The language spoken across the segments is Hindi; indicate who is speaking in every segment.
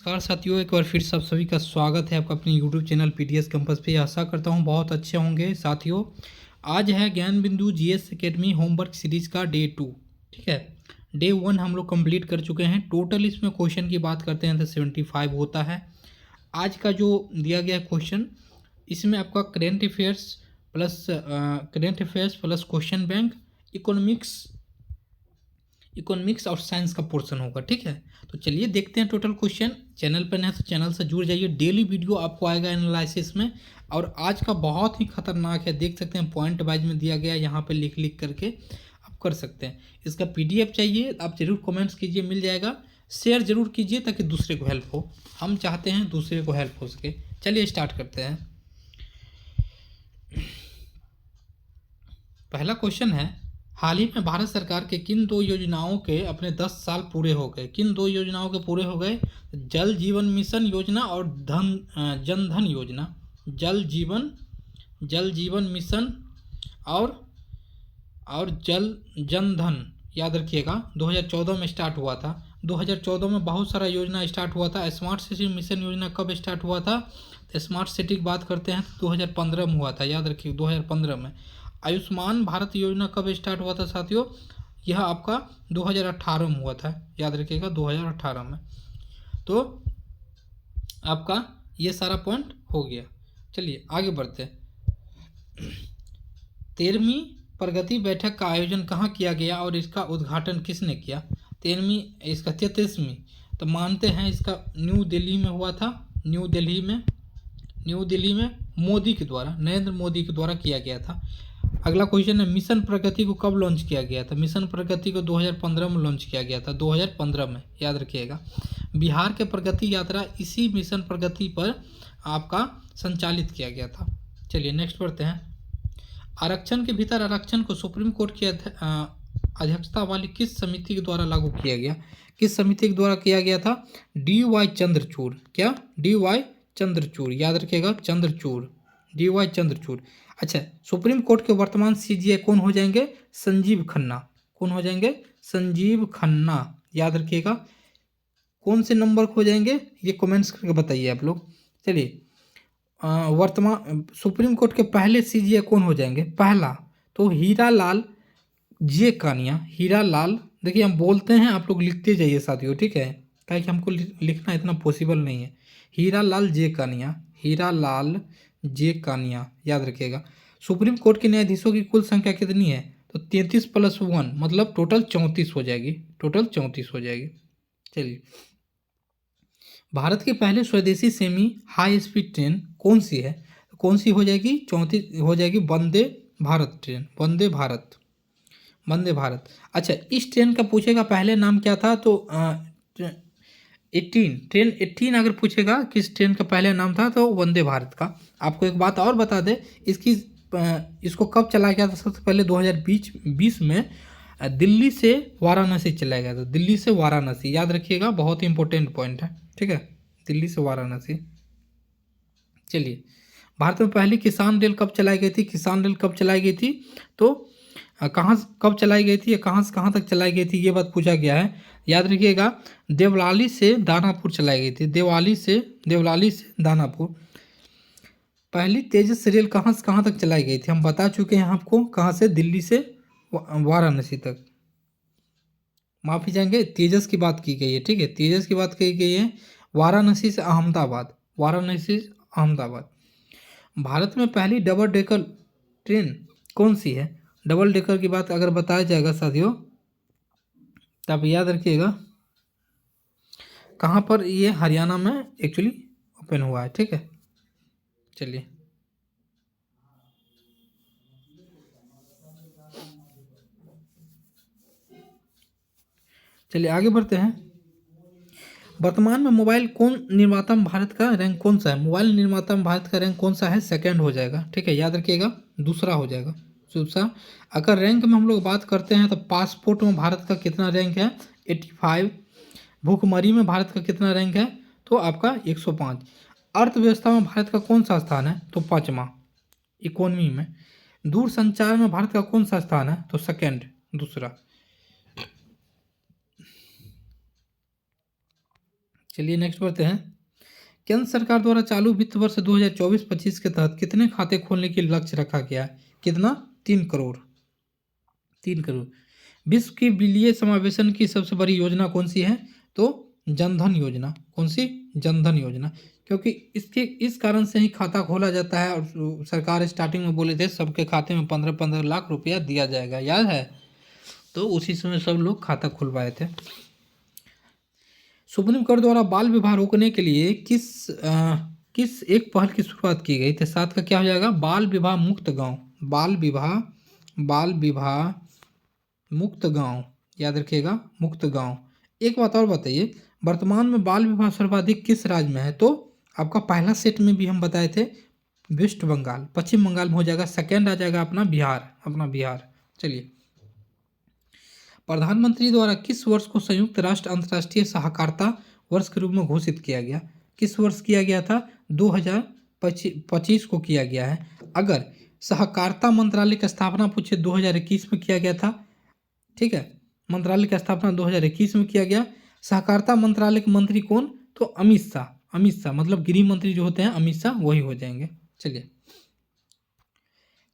Speaker 1: नमस्कार साथियों, एक बार फिर सब सभी का स्वागत है आपका अपने YouTube चैनल पीडीएस कैंपस पे। आशा करता हूँ बहुत अच्छे होंगे साथियों। आज है ज्ञान बिंदु जीएस एकेडमी होमवर्क सीरीज़ का डे 2। ठीक है, डे 1 हम लोग कंप्लीट कर चुके हैं। टोटल इसमें क्वेश्चन की बात करते हैं तो 75 होता है। आज का जो दिया गया क्वेश्चन, इसमें आपका current affairs plus question bank, economics और साइंस का पोर्शन होगा। ठीक है, तो चलिए देखते हैं टोटल क्वेश्चन। चैनल पर नए तो चैनल से जुड़ जाइए, डेली वीडियो आपको आएगा एनालिसिस में। और आज का बहुत ही खतरनाक है, देख सकते हैं पॉइंट वाइज में दिया गया, यहाँ पे लिख लिख करके आप कर सकते हैं। इसका पीडीएफ चाहिए आप जरूर कमेंट्स कीजिए, मिल जाएगा। शेयर जरूर कीजिए ताकि दूसरे को हेल्प हो, हम चाहते हैं दूसरे को हेल्प हो सके। चलिए स्टार्ट करते हैं। पहला क्वेश्चन है, हाल ही में भारत सरकार के किन दो योजनाओं के अपने 10 साल पूरे हो गए? किन दो योजनाओं के पूरे हो गए? जल जीवन मिशन योजना और जन धन योजना। जल जीवन मिशन और जन धन, याद रखिएगा 2014 में स्टार्ट हुआ था। 2014 में बहुत सारा योजना स्टार्ट हुआ था। स्मार्ट सिटी मिशन योजना कब स्टार्ट हुआ था? तो स्मार्ट सिटी की बात करते हैं तो 2015 में हुआ था, याद रखिए 2015 में। आयुष्मान भारत योजना कब स्टार्ट हुआ था साथियों? यह आपका 2018 में हुआ था, याद रखिएगा 2018 में। तो आपका ये सारा पॉइंट हो गया। चलिए आगे बढ़ते हैं। 13वीं प्रगति बैठक का आयोजन कहाँ किया गया और इसका उद्घाटन किसने किया? 13वीं, इसका 33वीं तो मानते हैं इसका न्यू दिल्ली में हुआ था। न्यू दिल्ली में मोदी के द्वारा, नरेंद्र मोदी के द्वारा किया गया था। अगला क्वेश्चन है, मिशन प्रगति को कब लॉन्च किया गया था? मिशन प्रगति को 2015 में लॉन्च किया गया था, 2015 में, याद रखिएगा। बिहार के प्रगति यात्रा इसी मिशन प्रगति पर आपका संचालित किया गया था। चलिए नेक्स्ट पढ़ते हैं। आरक्षण के भीतर आरक्षण को सुप्रीम कोर्ट की अध्यक्षता वाली किस समिति के द्वारा लागू किया गया? किस समिति के द्वारा किया गया था? डी.वाई. चंद्रचूड़। क्या? डी.वाई. चंद्रचूड़, याद रखिएगा चंद्रचूड़, डी.वाई. चंद्रचूड़। अच्छा, सुप्रीम कोर्ट के वर्तमान सीजीआई कौन हो जाएंगे? संजीव खन्ना। कौन हो जाएंगे? संजीव खन्ना, याद रखिएगा। कौन से नंबर हो जाएंगे ये कमेंट्स करके बताइए आप लोग। चलिए, वर्तमान सुप्रीम कोर्ट के पहले सीजीआई कौन हो जाएंगे? पहला तो हीरालाल जे कानिया। हीरालाल, देखिए हम बोलते हैं, आप लोग लिखते जाइए साथियों, ठीक है, ताकि हमको लिखना इतना पॉसिबल नहीं है। हीरालाल जे कानिया, हीरालाल जे कानिया, याद रखिएगा। सुप्रीम कोर्ट के न्यायाधीशों की कुल संख्या कितनी है? तो 33 + 1 मतलब टोटल 34 हो जाएगी, टोटल 34 हो जाएगी। चलिए, भारत की पहले स्वदेशी सेमी हाई स्पीड ट्रेन कौन सी है? कौन सी हो जाएगी? 34 हो जाएगी, वंदे भारत ट्रेन, वंदे भारत। अच्छा, इस ट्रेन का पूछेगा पहले नाम क्या था तो 18 अगर पूछेगा किस ट्रेन का पहले नाम था तो वंदे भारत का। आपको एक बात और बता दें, इसको कब चलाया गया था? सबसे पहले 2020 में दिल्ली से वाराणसी चलाया गया था। दिल्ली से वाराणसी, याद रखिएगा, बहुत ही इंपॉर्टेंट पॉइंट है। ठीक है, दिल्ली से वाराणसी। चलिए, भारत में पहली किसान रेल कब चलाई गई थी? किसान रेल कब चलाई गई थी तो कहाँ कब चलाई गई थी या कहाँ से कहाँ तक चलाई गई थी, ये बात पूछा गया है। याद रखिएगा, देवलाली से दानापुर चलाई गई थी। देवलाली से दानापुर। पहली तेजस रेल कहाँ से कहाँ तक चलाई गई थी? हम बता चुके हैं आपको, कहाँ से? दिल्ली से वाराणसी तक। माफी चाहेंगे, तेजस की बात की गई है, ठीक है, तेजस की बात की गई है। वाराणसी से अहमदाबाद, भारत में पहली डबल डेकर ट्रेन कौन सी है? डबल डेकर की बात अगर बताया जाएगा साथियों तो आप याद रखिएगा, कहाँ पर? ये हरियाणा में एक्चुअली ओपन हुआ है। ठीक है, चलिए आगे बढ़ते हैं। वर्तमान में मोबाइल कौन निर्माता में भारत का रैंक कौन सा है? मोबाइल निर्माता में भारत का रैंक कौन सा है? सेकंड हो जाएगा। ठीक है, याद रखिएगा, दूसरा हो जाएगा, दूसरा। अगर रैंक में हम लोग बात करते हैं तो पासपोर्ट में भारत का कितना रैंक है? 85। भूखमरी में भारत का कितना रैंक है? तो आपका 105। अर्थव्यवस्था में भारत का कौन सा स्थान है? तो 5वां। इकोनॉमी में। दूर संचार में भारत का कौन सा स्थान है? तो सेकंड, दूसरा। चलिए नेक्स्ट बढ़ते हैं। केंद्र सरकार द्वारा चालू वित्त वर्ष 2024-25 के तहत कितने खाते खोलने की लक्ष्य रखा गया है? कितना? 3 करोड़। 3 करोड़। विश्व की वित्तीय समावेशन की सबसे बड़ी योजना कौन सी है? तो जनधन योजना। कौन सी? जनधन योजना। क्योंकि इस कारण से ही खाता खोला जाता है, और सरकार स्टार्टिंग में बोले थे सबके खाते में 15-15 लाख रुपया दिया जाएगा, याद है? तो उसी समय सब लोग खाता खुलवाए थे। सुप्रीम कोर्ट द्वारा बाल विवाह रोकने के लिए किस एक पहल की शुरुआत की गई? तो 7 का क्या हो जाएगा? बाल विवाह मुक्त गांव। बाल विवाह मुक्त गांव, याद रखिएगा, मुक्त गांव। एक बात और बताइए, वर्तमान में बाल विवाह सर्वाधिक किस राज्य में है? तो आपका पहला सेट में भी हम बताए थे वेस्ट बंगाल, पश्चिम बंगाल में हो जाएगा। सेकेंड आ जाएगा अपना बिहार। चलिए, प्रधानमंत्री द्वारा किस वर्ष को संयुक्त राष्ट्र अंतर्राष्ट्रीय सहकारिता वर्ष के रूप में घोषित किया गया? किस वर्ष किया गया था? 2025 को किया गया है। अगर सहकारिता मंत्रालय की स्थापना पूछे 2021 में किया गया था, ठीक है, मंत्रालय की स्थापना 2021 में किया गया। सहकारिता मंत्रालय के मंत्री कौन? तो अमित शाह, मतलब गृह मंत्री जो होते हैं अमित शाह, वही हो जाएंगे। चलिए,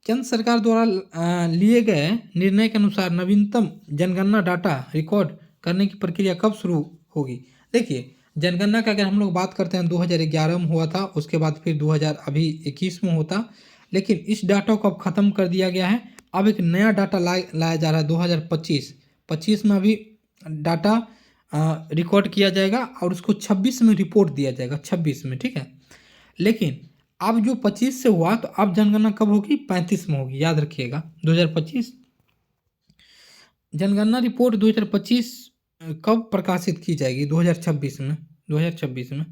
Speaker 1: केंद्र सरकार द्वारा लिए गए निर्णय के अनुसार नवीनतम जनगणना डाटा रिकॉर्ड करने की प्रक्रिया कब शुरू होगी? देखिए, जनगणना का अगर हम लोग बात करते हैं 2011 में हुआ था, उसके बाद फिर 2021 में होता, लेकिन इस डाटा को अब ख़त्म कर दिया गया है। अब एक नया डाटा लाया जा रहा है 2025 में अभी डाटा रिकॉर्ड किया जाएगा, और उसको 26 में रिपोर्ट दिया जाएगा, 26 में, ठीक है। लेकिन अब जो 25 से हुआ, तो अब जनगणना कब होगी? 35 में होगी, याद रखिएगा। 2025 जनगणना रिपोर्ट 2025 कब प्रकाशित की जाएगी? 2026 में। 2026 में।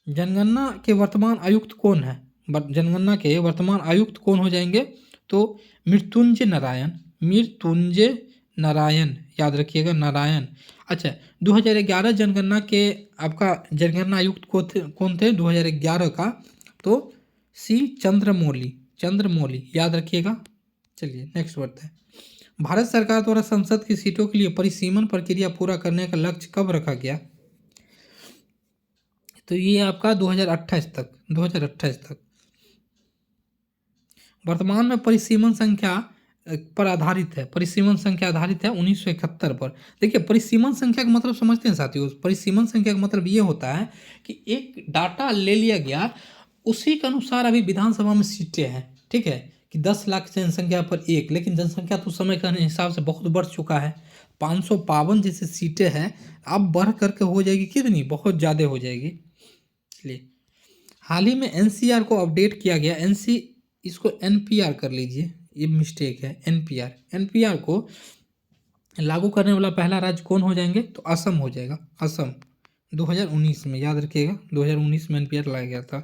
Speaker 1: जनगणना के वर्तमान आयुक्त कौन है? जनगणना के वर्तमान आयुक्त कौन हो जाएंगे? तो मृत्युंजय नारायण, याद रखिएगा, नारायण। अच्छा, 2011 जनगणना के आपका जनगणना आयुक्त कौन थे 2011 का? तो सी चंद्रमौली, याद रखिएगा। चलिए नेक्स्ट बढ़ते हैं। भारत सरकार द्वारा संसद की सीटों के लिए परिसीमन प्रक्रिया पूरा करने का लक्ष्य कब रखा गया? तो ये आपका 2028 तक। वर्तमान में परिसीमन संख्या पर आधारित है, 1971 पर। देखिए, परिसीमन संख्या का मतलब समझते हैं साथियों? परिसीमन संख्या का मतलब ये होता है कि एक डाटा ले लिया गया, उसी के अनुसार अभी विधानसभा में सीटें हैं, ठीक है, कि 10 लाख जनसंख्या पर एक, लेकिन जनसंख्या तो समय के हिसाब से बहुत बढ़ चुका है, 552 जैसे सीटें हैं, अब बढ़ करके हो जाएगी कितनी? बहुत ज़्यादा हो जाएगी। चलिए, हाल ही में एनसीआर को अपडेट किया गया। इसको एनपीआर कर लीजिए, ये मिस्टेक है। एनपीआर को लागू करने वाला पहला राज्य कौन हो जाएंगे? तो असम हो जाएगा, असम। 2019 में, याद रखिएगा, 2019 में एनपीआर लाया गया था।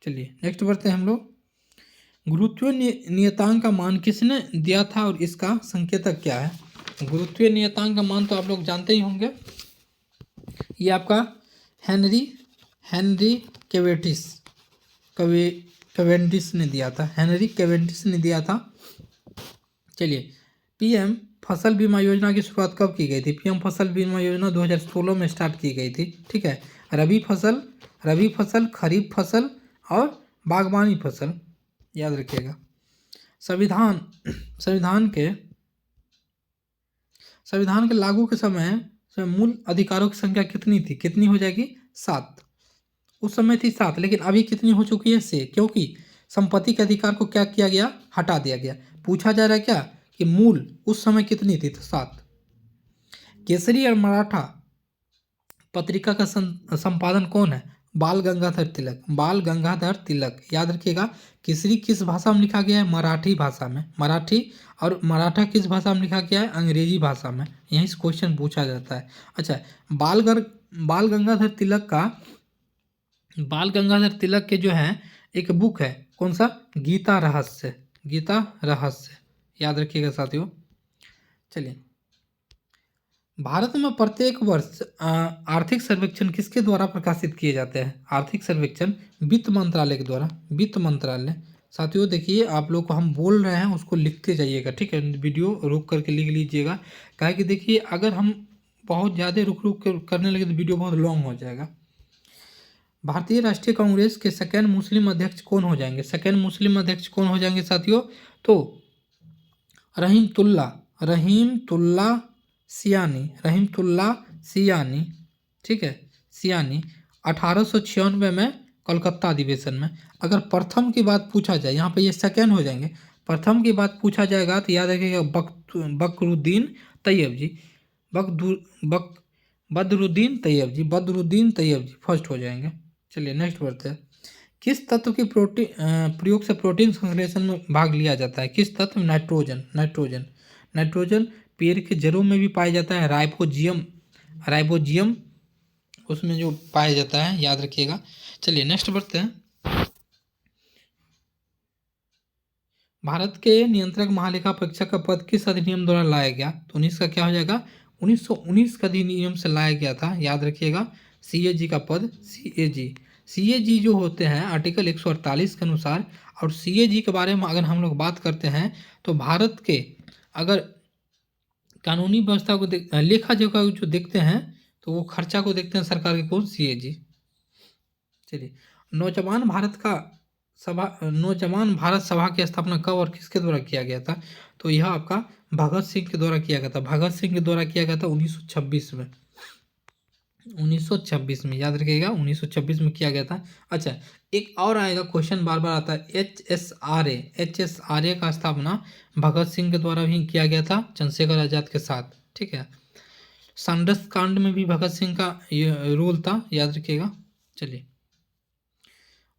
Speaker 1: चलिए नेक्स्ट बढ़ते हैं हम लोग। गुरुत्वीय नियतांक का मान किसने दिया था और इसका संकेतक क्या है? गुरुत्वीय नियतांक का मान तो आप लोग जानते ही होंगे, ये आपका हेनरी कैवेंडिश ने दिया था। चलिए, पीएम फसल बीमा योजना की शुरुआत कब की गई थी? पीएम फसल बीमा योजना 2016 में स्टार्ट की गई थी, ठीक है। रबी फसल, खरीफ फसल और बागवानी फसल, याद रखिएगा। संविधान के लागू के समय मूल अधिकारों की संख्या कितनी थी? कितनी हो जाएगी? 7। उस समय थी 7, लेकिन अभी कितनी हो चुकी है? 6, क्योंकि संपत्ति के अधिकार को क्या किया गया? हटा दिया गया। पूछा जा रहा है क्या कि मूल उस समय कितनी थी? तो 7। केसरी और मराठा पत्रिका का संपादन कौन है? बाल गंगाधर तिलक, याद रखिएगा। केसरी किस भाषा में लिखा गया है? मराठी भाषा में। और मराठा किस भाषा में लिखा गया है? अंग्रेजी भाषा में। यहीं से क्वेश्चन पूछा जाता है। अच्छा, बाल गंगाधर तिलक के जो है एक बुक है, कौन सा? गीता रहस्य, याद रखिएगा साथियों। चलिए, भारत में प्रत्येक वर्ष आर्थिक सर्वेक्षण किसके द्वारा प्रकाशित किए जाते हैं? आर्थिक सर्वेक्षण वित्त मंत्रालय के द्वारा। वित्त मंत्रालय। साथियों देखिए, आप लोग को हम बोल रहे हैं उसको लिखते जाइएगा, ठीक है। वीडियो रोक करके लिख लीजिएगा, काहे कि देखिए, अगर हम बहुत ज़्यादा रुक रुक करने लगे तो वीडियो बहुत लॉन्ग हो जाएगा। भारतीय राष्ट्रीय कांग्रेस के सेकेंड मुस्लिम अध्यक्ष कौन हो जाएंगे? सेकेंड मुस्लिम अध्यक्ष कौन हो जाएंगे साथियों? तो रहीमतुल्ला सियानी, ठीक है, सियानी 1896 में कोलकाता अधिवेशन में। अगर प्रथम की बात पूछा जाए, यहाँ पे ये सेकेंड हो जाएंगे, प्रथम की बात पूछा जाएगा तो याद रखिएगा बकरुद्दीन तैयब जी फर्स्ट हो जाएंगे। चलिए नेक्स्ट बढ़ते हैं। किस तत्व की प्रयोग से प्रोटीन संश्लेषण में भाग लिया जाता है? किस तत्व? नाइट्रोजन पेड़ के जड़ों में भी पाया जाता है। राइबोजियम उसमें जो पाया जाता है, याद रखिएगा। चलिए नेक्स्ट बढ़ते हैं। भारत के नियंत्रक महालेखा परीक्षक का पद किस अधिनियम द्वारा लाया गया? तो 19 का क्या हो जाएगा? 1919 का अधिनियम से लाया गया था, याद रखिएगा। सीएजी का पद, सीएजी जो होते हैं आर्टिकल 148 के अनुसार। और सीएजी के बारे में अगर हम लोग बात करते हैं तो भारत के अगर कानूनी व्यवस्था को लेखा जोखा जो देखते हैं तो वो खर्चा को देखते हैं सरकार के कौन? सीएजी। चलिए, नौजवान भारत सभा की स्थापना कब और किसके द्वारा किया गया था? तो यह आपका भगत सिंह के द्वारा किया गया था। 1926 में। 1926 में, याद रखिएगा, 1926 में किया गया था। अच्छा, एक और आएगा क्वेश्चन, बार बार आता है, HSRA का स्थापना भगत सिंह के द्वारा भी किया गया था चंद्रशेखर आजाद के साथ, ठीक है। सांडस कांड में भी भगत सिंह का ये रोल था, याद रखिएगा। चलिए,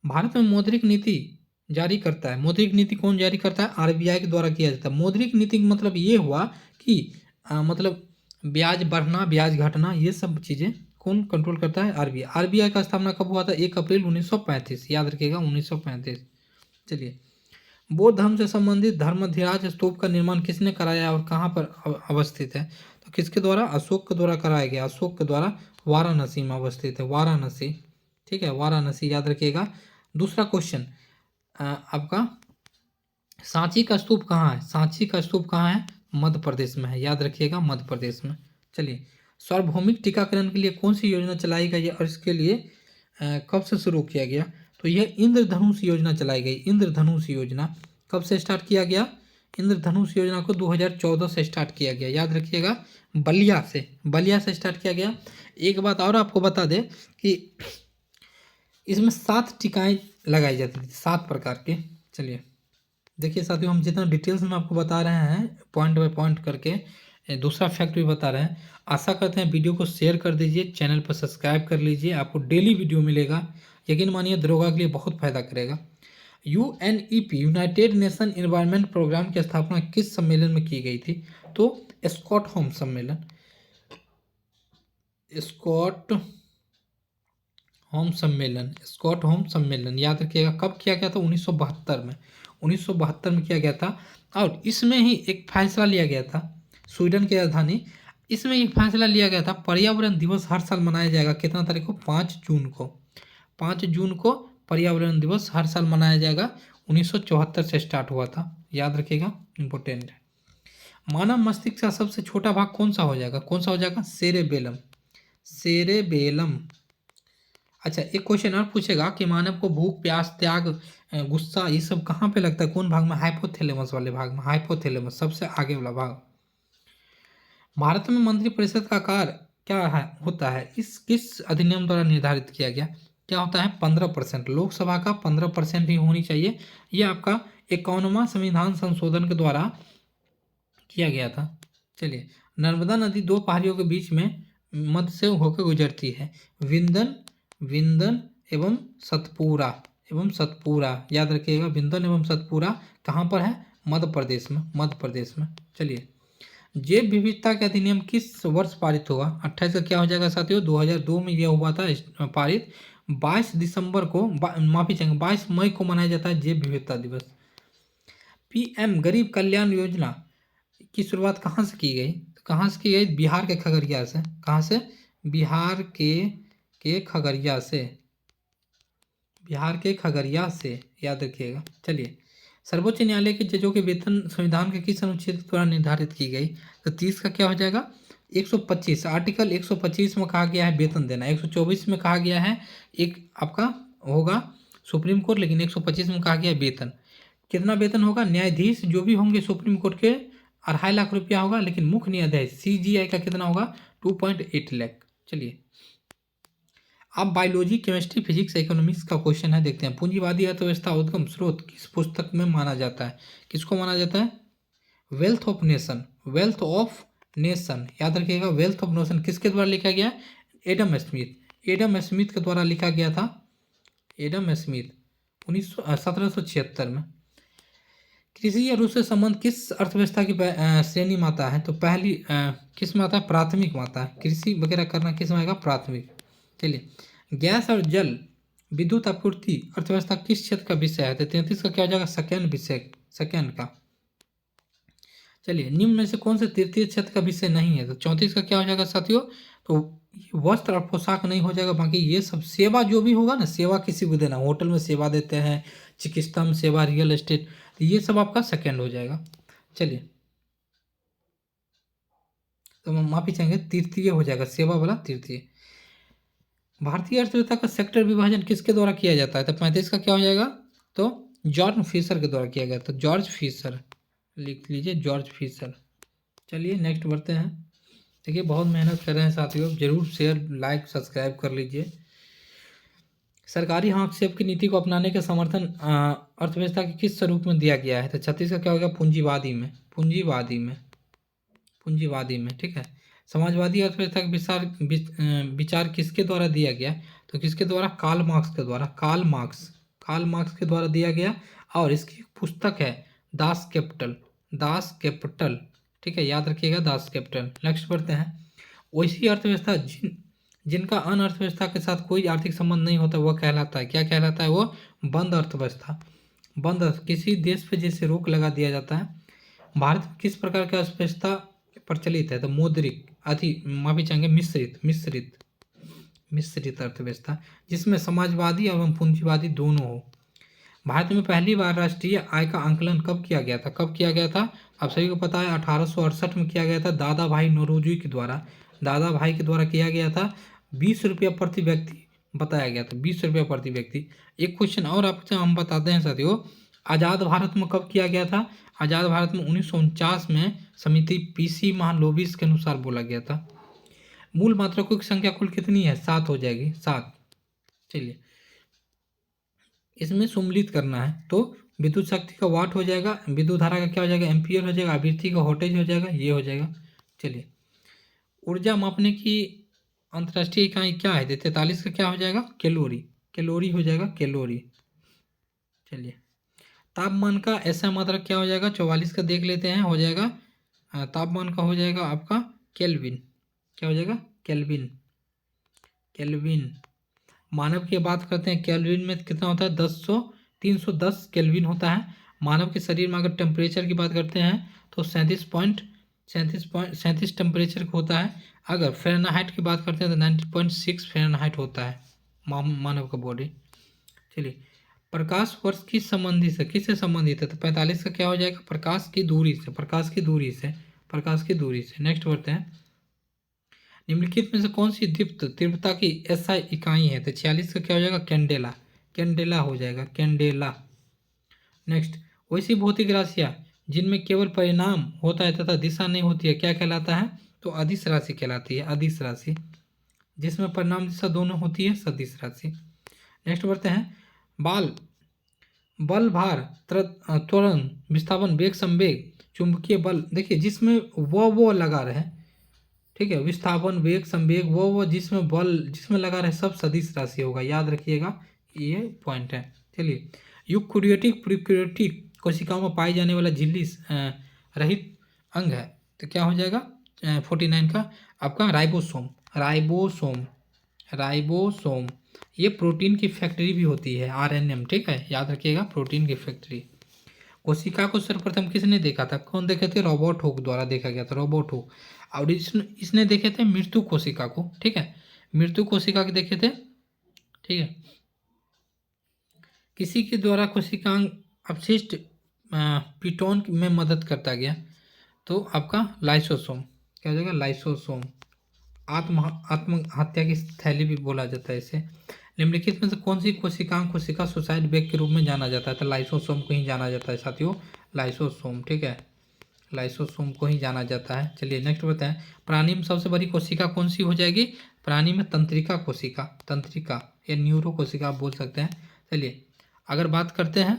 Speaker 1: भारत में मौद्रिक नीति जारी करता है, मौद्रिक नीति कौन जारी करता है? आरबीआई के द्वारा किया जाता है। मौद्रिक नीति का मतलब ये हुआ कि मतलब ब्याज बढ़ना, ब्याज घटना, ये सब चीज़ें कौन कंट्रोल करता है? आरबीआई। आरबीआई का स्थापना कब हुआ था? 1 अप्रैल 1935, याद रखिएगा, 1935। चलिए, बौद्ध धर्म से संबंधित धर्मधिराज स्तूप का निर्माण किसने कराया और कहाँ पर अवस्थित है? तो किसके द्वारा? अशोक के द्वारा कराया गया। अशोक के द्वारा वाराणसी में अवस्थित है, वाराणसी, ठीक है, वाराणसी, याद रखिएगा। दूसरा क्वेश्चन आपका, सांची का स्तूप कहाँ है? सांची का स्तूप कहाँ है? मध्य प्रदेश में है, याद रखिएगा, मध्य प्रदेश में। चलिए, सार्वभौमिक टीकाकरण के लिए कौन सी योजना चलाई गई है और इसके लिए कब से शुरू किया गया? तो यह इंद्रधनुष योजना चलाई गई। इंद्रधनुष योजना कब से स्टार्ट किया गया? इंद्रधनुष योजना को 2014 से स्टार्ट किया गया, याद रखिएगा, बलिया से स्टार्ट किया गया। एक बात और आपको बता दें कि इसमें 7 टीकाएँ लगाई जाती थी, 7 प्रकार के। चलिए देखिए साथियों, हम जितना डिटेल्स में आपको बता रहे हैं, पॉइंट बाय पॉइंट करके, दूसरा फैक्ट भी बता रहे हैं। आशा करते हैं वीडियो को शेयर कर दीजिए, चैनल पर सब्सक्राइब कर लीजिए, आपको डेली वीडियो मिलेगा। यकीन मानिए दरोगा के लिए बहुत फायदा करेगा। UNEP, united nation environment programme की स्थापना किस सम्मेलन में की गई थी? तो स्टॉकहोम सम्मेलन, याद रखिएगा। कब किया गया था? 1972 में। 1972 में किया गया था। और इसमें ही एक फैसला लिया गया था, स्वीडन की राजधानी, इसमें एक फैसला लिया गया था, पर्यावरण दिवस हर साल मनाया जाएगा। कितना तारीख को? 5 जून को। 5 जून को पर्यावरण दिवस हर साल मनाया जाएगा। 1974 से स्टार्ट हुआ था, याद रखिएगा, इंपॉर्टेंट है। मानव मस्तिष्क का सबसे छोटा भाग कौन सा हो जाएगा? सेरेबेलम। अच्छा, एक क्वेश्चन और पूछेगा कि मानव को भूख, प्यास, त्याग, गुस्सा, ये सब कहाँ पे लगता है? कौन भाग में? हाइपोथैलेमस वाले भाग में, हाइपोथैलेमस, सबसे आगे वाला भाग। भारत में मंत्रिपरिषद का आकार क्या होता है? किस अधिनियम द्वारा निर्धारित किया गया? क्या होता है? 15%। लोकसभा का 15% ही होनी चाहिए। ये आपका 51वां संविधान संशोधन के द्वारा किया गया था। चलिए, नर्मदा नदी 2 पहाड़ियों के बीच में मध्य से होकर गुजरती है, विंदन एवं सतपुरा, याद रखिएगा, विंदन एवं सतपुरा कहाँ पर है? मध्य प्रदेश में। चलिए, जैव विविधता के अधिनियम किस वर्ष पारित हुआ? 28 का क्या हो जाएगा साथियों? 2002 में यह हुआ था पारित। 22 मई को मनाया जाता है जैव विविधता दिवस। पीएम गरीब कल्याण योजना की शुरुआत कहाँ से की गई? बिहार के खगड़िया से। कहाँ से? बिहार के खगड़िया से, याद रखिएगा। चलिए, सर्वोच्च न्यायालय के जजों के वेतन संविधान के किस अनुच्छेद द्वारा निर्धारित की गई? तो 30 का क्या हो जाएगा? 125 आर्टिकल 125 में कहा गया है वेतन देना, 124 में कहा गया है एक आपका होगा सुप्रीम कोर्ट, लेकिन 125 में कहा गया है वेतन। कितना वेतन होगा? न्यायाधीश जो भी होंगे सुप्रीम कोर्ट के 2.5 लाख रुपया होगा, लेकिन मुख्य न्यायाधीश CGI का कितना होगा? 2.8 लाख। चलिए अब बायोलॉजी, केमिस्ट्री, फिजिक्स, इकोनॉमिक्स का क्वेश्चन है, देखते हैं। पूंजीवादी अर्थव्यवस्था उद्गम स्रोत किस पुस्तक में माना जाता है? किसको माना जाता है? Wealth of nation, wealth of nation, याद रखिएगा। वेल्थ ऑफ नेशन किसके द्वारा लिखा गया? एडम स्मिथ, एडम स्मिथ के द्वारा लिखा गया था। एडम स्मिथ 1776 में। कृषि या रूस से संबंध किस अर्थव्यवस्था की श्रेणी में आता है? तो पहली किस में आता है? प्राथमिक में आता है। कृषि वगैरह करना किस में आएगा? प्राथमिक। चलिए गैस और जल विद्युत आपूर्ति अर्थव्यवस्था किस क्षेत्र का विषय है? तो 33 का क्या हो जाएगा? सेकेंड विषय, सेकेंड का। चलिए निम्न में से कौन से तृतीय क्षेत्र का विषय नहीं है? तो 34 का क्या हो जाएगा साथियों? तो वस्त्र और पोशाक नहीं हो जाएगा, बाकी ये सब सेवा जो भी होगा ना, सेवा किसी को देना, होटल में सेवा देते हैं, चिकित्सा में सेवा, रियल एस्टेट, तो ये सब आपका सेकेंड हो जाएगा। चलिए तो माफी चाहेंगे, तृतीय हो जाएगा, सेवा वाला तृतीय। भारतीय अर्थव्यवस्था का सेक्टर विभाजन किसके द्वारा किया जाता है? तो 35 का क्या हो जाएगा? तो जॉर्ज फिशर के द्वारा किया गया था। जॉर्ज फिशर लिख लीजिए, जॉर्ज फिशर। चलिए नेक्स्ट बढ़ते हैं। देखिए बहुत मेहनत कर रहे हैं साथियों, जरूर शेयर, लाइक, सब्सक्राइब कर लीजिए। सरकारी हस्तक्षेप की नीति को अपनाने का समर्थन अर्थव्यवस्था के किस स्वरूप में दिया गया है? तो 36 का क्या होगा? पूंजीवादी में, पूंजीवादी में, पूंजीवादी में, ठीक है। समाजवादी अर्थव्यवस्था का विचार किसके द्वारा दिया गया? तो किसके द्वारा? कार्ल मार्क्स के द्वारा, कार्ल मार्क्स, कार्ल मार्क्स के द्वारा दिया गया। और इसकी पुस्तक है दास कैपिटल, दास कैपिटल, ठीक है, याद रखिएगा दास कैपिटल। नेक्स्ट बढ़ते हैं। वैसी अर्थव्यवस्था जिनका अन्य अर्थव्यवस्था के साथ कोई आर्थिक संबंध नहीं होता वह कहलाता है, क्या कहलाता है? वो बंद अर्थव्यवस्था। बंद किसी देश पे जैसे रोक लगा दिया जाता है। भारत में किस प्रकार की अर्थव्यवस्था प्रचलित है? तो मौद्रिक, माफी चाहेंगे मिश्रित, मिश्रित, मिश्रित अर्थव्यवस्था, जिसमें समाजवादी एवं पूंजीवादी दोनों हो। भारत में पहली बार राष्ट्रीय आय का आंकलन कब किया गया था? कब किया गया था? आप सभी को पता है 1868 में किया गया था, दादा भाई नौरोजी के द्वारा, दादा भाई के द्वारा किया गया था। 20 रुपया प्रति व्यक्ति बताया गया था, 20 रुपया प्रति व्यक्ति। एक क्वेश्चन और आपसे हम बताते हैं साथियों, आज़ाद भारत में कब किया गया था? आज़ाद भारत में 1949 में समिति PC महालोबिस के अनुसार बोला गया था। मूल मात्रकों की संख्या कुल कितनी है? 7 हो जाएगी, 7। चलिए इसमें सम्मिलित करना है, तो विद्युत शक्ति का वाट हो जाएगा, विद्युत धारा का क्या हो जाएगा? एम्पियर हो जाएगा, आवृत्ति का वोल्टेज हो जाएगा, ये हो जाएगा। चलिए ऊर्जा मापने की अंतर्राष्ट्रीय इकाई क्या है? 43 का क्या हो जाएगा? कैलोरी, कैलोरी हो जाएगा, कैलोरी। चलिए तापमान का ऐसा मात्रक क्या हो जाएगा? 44 का देख लेते हैं, हो जाएगा तापमान का हो जाएगा आपका केल्विन, क्या हो जाएगा? Kelvin, kelvin. मानव की बात करते हैं, केल्विन में कितना होता है? 310 केल्विन होता है। मानव के शरीर में अगर टेम्परेचर की बात करते हैं तो 37 टेम्परेचर होता है। अगर फ़ारेनहाइट की बात करते हैं तो 90.6 फ़ारेनहाइट होता है मानव का बॉडी। चलिए प्रकाश वर्ष किस संबंधी से, किससे संबंधित है? तो 45 का क्या हो जाएगा? प्रकाश की दूरी से, प्रकाश की दूरी से, प्रकाश की दूरी से। नेक्स्ट बढ़ते हैं। निम्नलिखित में से कौन सी दीप्त तीव्रता की SI इकाई है? तो 46 का क्या हो जाएगा? कैंडेला, कैंडेला हो जाएगा, कैंडेला। नेक्स्ट वैसी भौतिक राशियाँ जिनमें केवल परिणाम होता है तथा दिशा नहीं होती है, क्या कहलाता है? तो अदिश राशि कहलाती है, अदिश राशि। जिसमें परिणाम दिशा दोनों होती है, सदिश राशि। नेक्स्ट बढ़ते हैं। बल, भार, त्वरण, विस्थापन, वेग, संवेग, चुंबकीय बल, देखिए जिसमें वो लगा रहे, ठीक है, विस्थापन, वेग, संवेग, वो जिसमें बल जिसमें लगा रहे सब सदिश राशि होगा, याद रखिएगा, ये पॉइंट है। चलिए यूकैरियोटिक प्रोकैरियोटिक कोशिकाओं में पाई जाने वाला झिल्ली रहित अंग है, तो क्या हो जाएगा? 49 का आपका राइबोसोम, राइबोसोम, राइबोसोम। ये प्रोटीन की फैक्ट्री भी होती है, RNM, ठीक है, याद रखिएगा, प्रोटीन की फैक्ट्री। कोशिका को सर्वप्रथम किसने देखा था? कौन देखे थे? रॉबर्ट हुक द्वारा देखा गया था, रॉबर्ट हुक। और इसने देखे थे मृत्यु कोशिका को, ठीक है, मृत्यु कोशिका के देखे थे, ठीक है। किसी के द्वारा कोशिकांग अपशिष्ट कीटोन में मदद करता गया, तो आपका लाइसोसोम, क्या हो जाएगा, लाइसोसोम। आत्महत्या की थैली भी बोला जाता है इसे। निम्नलिखित में से कौन सी कोशिका सुसाइड बैग के रूप में जाना जाता है, तो लाइसोसोम को ही जाना जाता है साथियों, लाइसोसोम, ठीक है, लाइसोसोम को ही जाना जाता है। चलिए नेक्स्ट बताएं, प्राणी में सबसे बड़ी कोशिका कौन सी हो जाएगी, प्राणी में तंत्रिका कोशिका, तंत्रिका या न्यूरो कोशिका आप बोल सकते हैं। चलिए अगर बात करते हैं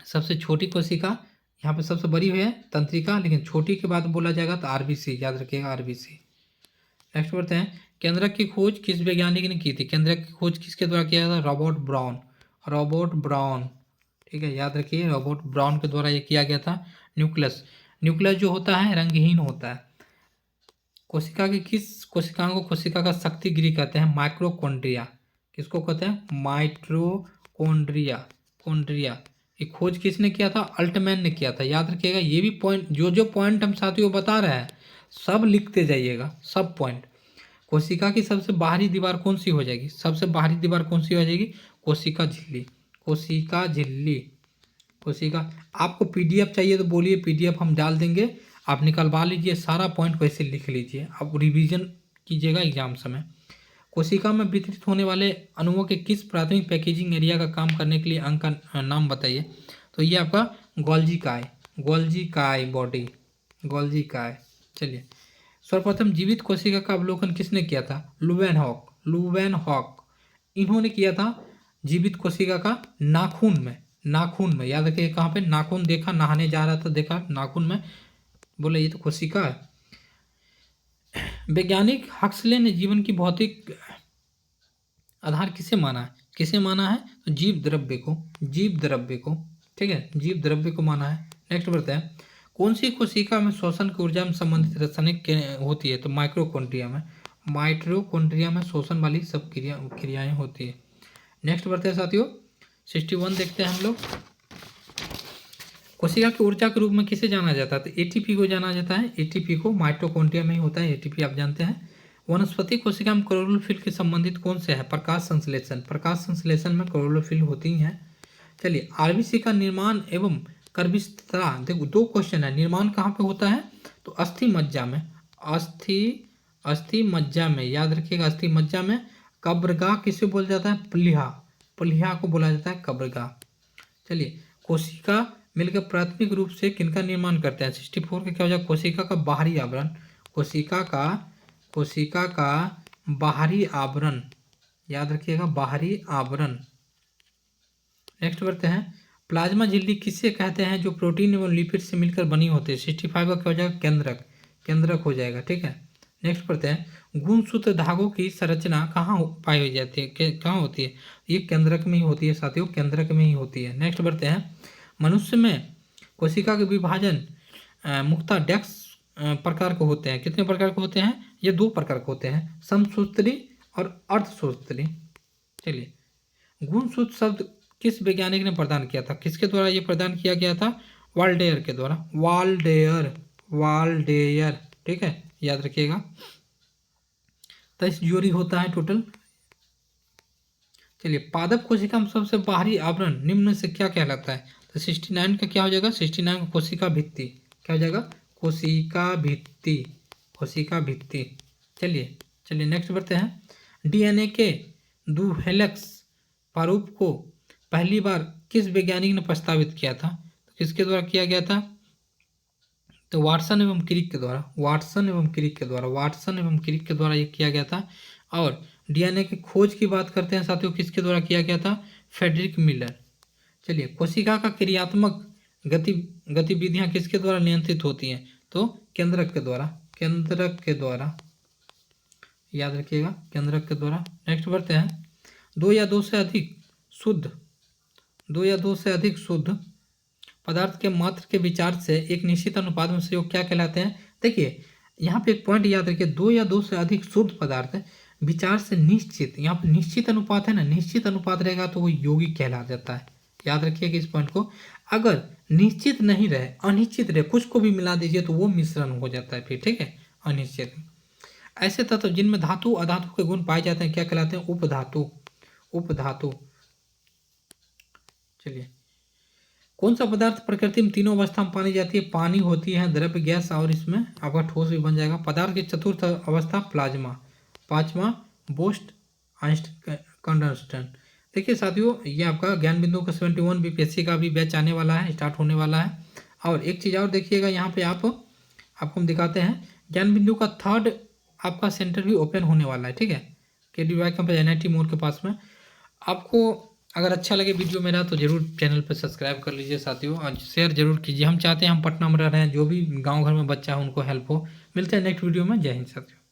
Speaker 1: सबसे छोटी कोशिका, यहाँ पे सबसे बड़ी है तंत्रिका, लेकिन छोटी के बाद बोला जाएगा तो आरबीसी, याद रखिएगा आरबीसी। नेक्स्ट बढ़ते हैं, केंद्रक की खोज किस वैज्ञानिक ने की थी, केंद्रक की खोज किसके द्वारा किया था, रॉबर्ट ब्राउन, रॉबर्ट ब्राउन, ठीक है, याद रखिए रॉबर्ट ब्राउन के द्वारा ये किया गया था। न्यूक्लियस, न्यूक्लियस जो होता है रंगहीन होता है। कोशिका की किस कोशिका को कोशिका का शक्ति गृह कहते हैं, माइक्रोकॉन्ड्रिया, किसको कहते हैं, माइट्रोकॉन्ड्रिया, कॉन्ड्रिया। ये खोज किसने किया था, अल्टमैन ने किया था। याद रखिएगा ये भी पॉइंट, जो पॉइंट हम साथियों बता रहे हैं सब लिखते जाइएगा, सब पॉइंट। कोशिका की सबसे बाहरी दीवार कौन सी हो जाएगी, सबसे बाहरी दीवार कौन सी हो जाएगी, कोशिका झिल्ली, कोशिका झिल्ली, कोशिका। आपको पीडीएफ चाहिए तो बोलिए, पीडीएफ हम डाल देंगे, आप निकलवा लीजिए, सारा पॉइंट वैसे लिख लीजिए, आप रिवीजन कीजिएगा एग्जाम समय। कोशिका में वितरित होने वाले अणुओं के किस प्राथमिक पैकेजिंग एरिया का काम करने के लिए अंग का नाम बताइए, तो ये आपका गोल्जी काय, गोल्जी काय बॉडी, गोल्जी काय। चलिए सर्वप्रथम जीवित कोशिका का अवलोकन किसने किया था, लुवेनहॉक, लुवेनहॉक, इन्होंने किया था जीवित कोशिका का नाखून में, नाखून में, याद रखिए कहाँ पे, नाखून देखा, नहाने जा रहा था देखा नाखून में, बोले ये तो कोशिका है। वैज्ञानिक हक्सले ने जीवन की भौतिक आधार किसे माना है, किसे माना है, तो जीव द्रव्य को, जीव द्रव्य को, ठीक है, जीव द्रव्य को माना है। नेक्स्ट बढ़ते हैं, कौन सी कोशिका में श्वसन की ऊर्जा में संबंधित रासायनिक होती है, तो माइक्रोकॉन्ड्रिया में, माइट्रोकॉन्ड्रिया में श्वसन वाली सब क्रियाएं होती है। नेक्स्ट बढ़ते हैं साथियों 61 देखते हैं हम लोग, कोशिका की ऊर्जा के रूप में किसे जाना जाता है, तो एटीपी को जाना जाता है, एटीपी को, माइटोकॉन्ड्रिया में ही होता है एटीपी, आप जानते हैं। वनस्पति कोशिका में क्लोरोफिल के संबंधित कौन से है, प्रकाश संश्लेषण, प्रकाश संश्लेषण में क्लोरोफिल होती हैं। चलिए आरबीसी का निर्माण एवं कर्भिस्ता, देखो दो क्वेश्चन है, निर्माण कहाँ पे होता है, तो अस्थि मज्जा में, अस्थि मज्जा में, याद रखिएगा अस्थि मज्जा में। कब्रगाह किसे बोला जाता है, प्लीहा, प्लीहा को बोला जाता है कब्रगाह। चलिए कोशिका मिलकर प्राथमिक रूप से किनका निर्माण करते हैं, 64 का क्या हो जाएगा, कोशिका का बाहरी आवरण, कोशिका का बाहरी आवरण, याद रखिएगा बाहरी आवरण। नेक्स्ट बढ़ते हैं, प्लाज्मा झिल्ली किसे कहते हैं जो प्रोटीन एवं लिपिड से मिलकर बनी होती है, 65 का क्या हो जाएगा, केंद्रक, केंद्रक हो जाएगा, ठीक है। नेक्स्ट पढ़ते हैं, गुणसूत्र धागों की संरचना कहाँ पाई जाती है, कहाँ होती है, ये केंद्रक में ही होती है साथियों, केंद्रक में ही होती है। नेक्स्ट बढ़ते हैं, मनुष्य में कोशिका के विभाजन मुख्यतः डेक्स प्रकार के होते हैं, कितने प्रकार के होते हैं, ये दो प्रकार के होते हैं, समसूत्री और अर्धसूत्री। चलिए गुणसूत्र शब्द किस वैज्ञानिक ने प्रदान किया था, किसके द्वारा ये प्रदान किया गया था, वाल्डेयर के द्वारा, वाल्डेयर, वाल्डेयर, ठीक है, याद रखिएगा। 23 जोड़ी होता है टोटल। चलिए पादप कोशिका में सबसे बाहरी आवरण निम्न में से क्या कहलाता है, तो 69 का क्या हो जाएगा, 69 का कोशिका भित्ति, क्या हो जाएगा, कोशिका भित्ति, कोशिका भित्ति। चलिए नेक्स्ट बढ़ते हैं, डीएनए के डुप्लेक्स प्रारूप को पहली बार किस वैज्ञानिक ने प्रस्तावित किया था, तो किसके द्वारा किया गया था, तो वाटसन एवं क्रिक के द्वारा, वाटसन एवं क्रिक के द्वारा, वाटसन एवं क्रिक के द्वारा ये किया गया था। और डीएनए की खोज की बात करते हैं साथियों, किसके द्वारा किया गया था, फ्रेडरिक मिलर। चलिए कोशिका का क्रियात्मक गतिविधियां किसके द्वारा नियंत्रित होती हैं, तो केंद्रक के द्वारा, केंद्रक के द्वारा, याद रखिएगा केंद्रक के द्वारा। नेक्स्ट बढ़ते हैं, दो या दो से अधिक शुद्ध पदार्थ के मात्रा के विचार से एक निश्चित अनुपात में संयोग क्या कहलाते हैं। देखिए यहाँ पे एक पॉइंट याद रखिए, दो या दो से अधिक शुद्ध पदार्थ विचार से निश्चित, यहाँ पे निश्चित अनुपात है ना, निश्चित अनुपात रहेगा तो वो यौगिक कहला जाता है। याद रखिएगा इस पॉइंट को, अगर निश्चित नहीं रहे, अनिश्चित रहे, कुछ को भी मिला दीजिए तो वो मिश्रण हो जाता है फिर, ठीक है, अनिश्चित। ऐसे तत्व जिनमें धातु अधातु के गुण पाए जाते हैं क्या कहलाते हैं, उपधातु, उपधातु। चलिए कौन सा पदार्थ प्रकृति में तीनों अवस्था में पानी जाती है? पानी होती है, द्रव्य, गैस और इसमें आपका ठोस भी बन जाएगा। पदार्थ की चतुर्थ अवस्था प्लाज्मा। पांचवा बोस्ट आइंस्टीन कंडस्टेंट। देखिए साथियों, ये आपका ज्ञान बिंदु का 71 बीपीएससी का भी बैच आने वाला है, स्टार्ट होने वाला है। और एक चीज़ और देखिएगा, यहाँ पे आपको हम दिखाते हैं, ज्ञान बिंदु का 3rd आपका सेंटर भी ओपन होने वाला है, ठीक है, KDY कैंपस NIT मोड़ के पास में। आपको अगर अच्छा लगे वीडियो मेरा तो ज़रूर चैनल पर सब्सक्राइब कर लीजिए साथियों, और शेयर जरूर कीजिए। हम चाहते हैं हम पटना में रह रहे हैं, जो भी गांव घर में बच्चा है उनको हेल्प हो। मिलते हैं नेक्स्ट वीडियो में। जय हिंद साथियों।